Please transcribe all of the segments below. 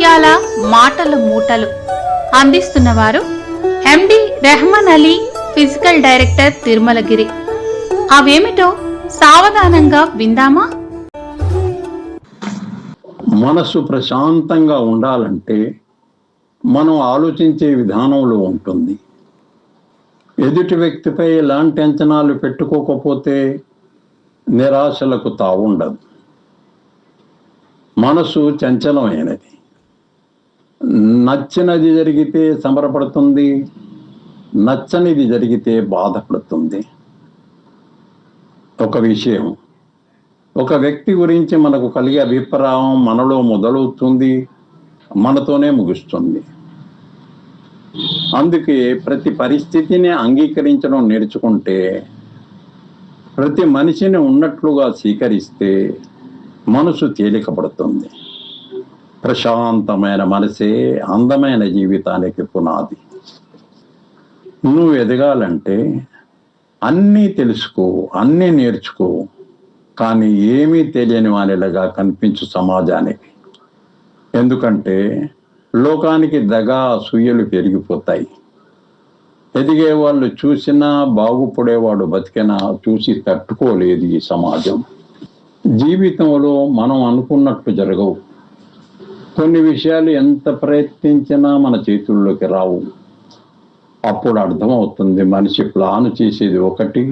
ముత్యాల మాటల మూటలు అందిస్తున్నవారు ఎండి రెహమాన్ అలీ, ఫిజికల్ డైరెక్టర్, తిరుమలగిరి. అవేమిటో సావధానంగా విందామా? మనసు ప్రశాంతంగా ఉండాలంటే మనం ఆలోచించే విధానంలో ఉంటుంది. ఎదుటి వ్యక్తిపై ఎలాంటి అంచనాలు పెట్టుకోకపోతే నిరాశలకు తావుండదు. మనసు చంచలమైనది. నచ్చినది జరిగితే సంబరపడుతుంది, నచ్చనిది జరిగితే బాధపడుతుంది. ఒక విషయం, ఒక వ్యక్తి గురించి మనకు కలిగే అభిప్రాయం మనలో మొదలవుతుంది, మనతోనే ముగుస్తుంది. అందుకే ప్రతి పరిస్థితిని అంగీకరించడం నేర్చుకుంటే, ప్రతి మనిషిని ఉన్నట్లుగా స్వీకరిస్తే మనసు తేలికపడుతుంది. ప్రశాంతమైన మనసే అందమైన జీవితానికి పునాది. నువ్వు ఎదగాలంటే అన్నీ తెలుసుకో, అన్నీ నేర్చుకో, కానీ ఏమీ తెలియని వానిలాగా కనిపించు సమాజానికి. ఎందుకంటే లోకానికి దగా అసూయలు పెరిగిపోతాయి. ఎదిగే వాళ్ళు చూసినా, బాగుపడేవాడు బతికినా చూసి తట్టుకోలేదు ఈ సమాజం. జీవితంలో మనం అనుకున్నట్లు జరగవు. కొన్ని విషయాలు ఎంత ప్రయత్నించినా మన చేతుల్లోకి రావు. అప్పుడు అర్థమవుతుంది మనిషి ప్లాన్ చేసేది ఒకటి,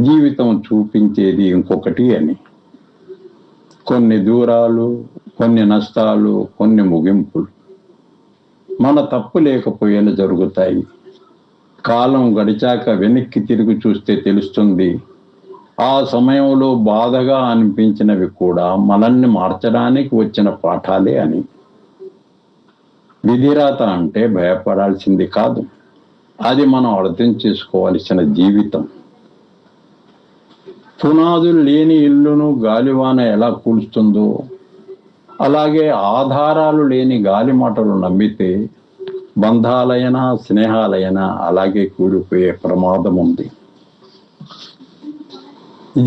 జీవితం చూపించేది ఇంకొకటి అని. కొన్ని దూరాలు, కొన్ని నష్టాలు, కొన్ని ముగింపులు మన తప్పు లేకపోయినా జరుగుతాయి. కాలం గడిచాక వెనక్కి తిరిగి చూస్తే తెలుస్తుంది, ఆ సమయంలో బాధగా అనిపించినవి కూడా మనల్ని మార్చడానికి వచ్చిన పాఠాలే అని. విధిరాత అంటే భయపడాల్సింది కాదు, అది మనం అర్థం చేసుకోవాల్సిన జీవితం. పునాదులు లేని ఇల్లును గాలివాన ఎలా కూల్స్తుందో, అలాగే ఆధారాలు లేని గాలి మాటలు నమ్మితే బంధాలైనా స్నేహాలైనా అలాగే కూలిపోయే ప్రమాదం ఉంది.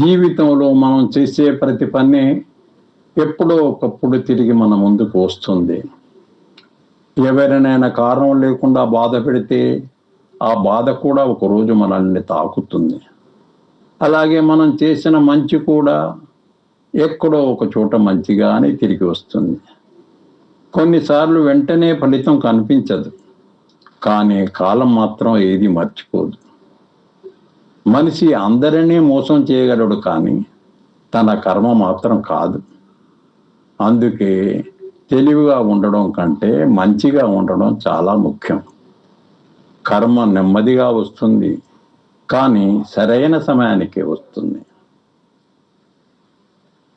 జీవితంలో మనం చేసే ప్రతి పని ఎప్పుడో ఒకప్పుడు తిరిగి మన ముందుకు వస్తుంది. ఎవరినైనా కారణం లేకుండా బాధ పెడితే ఆ బాధ కూడా ఒకరోజు మనల్ని తాకుతుంది. అలాగే మనం చేసిన మంచి కూడా ఎక్కడో ఒక చోట మంచిగానే తిరిగి వస్తుంది. కొన్నిసార్లు వెంటనే ఫలితం కనిపించదు, కానీ కాలం మాత్రం ఏది మర్చిపోదు. మనిషి అందరినీ మోసం చేయగలడు, కానీ తన కర్మ మాత్రం కాదు. అందుకే తెలివిగా ఉండడం కంటే మంచిగా ఉండడం చాలా ముఖ్యం. కర్మ నెమ్మదిగా వస్తుంది, కానీ సరైన సమయానికి వస్తుంది.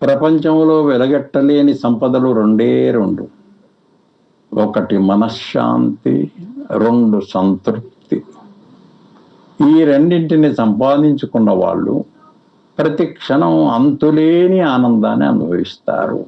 ప్రపంచంలో వెలగట్టలేని సంపదలు రెండే రెండు. ఒకటి మనశ్శాంతి, రెండు సంతృప్తి. ఈ రెండింటిని సంపాదించుకున్న వాళ్ళు ప్రతి క్షణం అంతులేని ఆనందాన్ని అనుభవిస్తారు.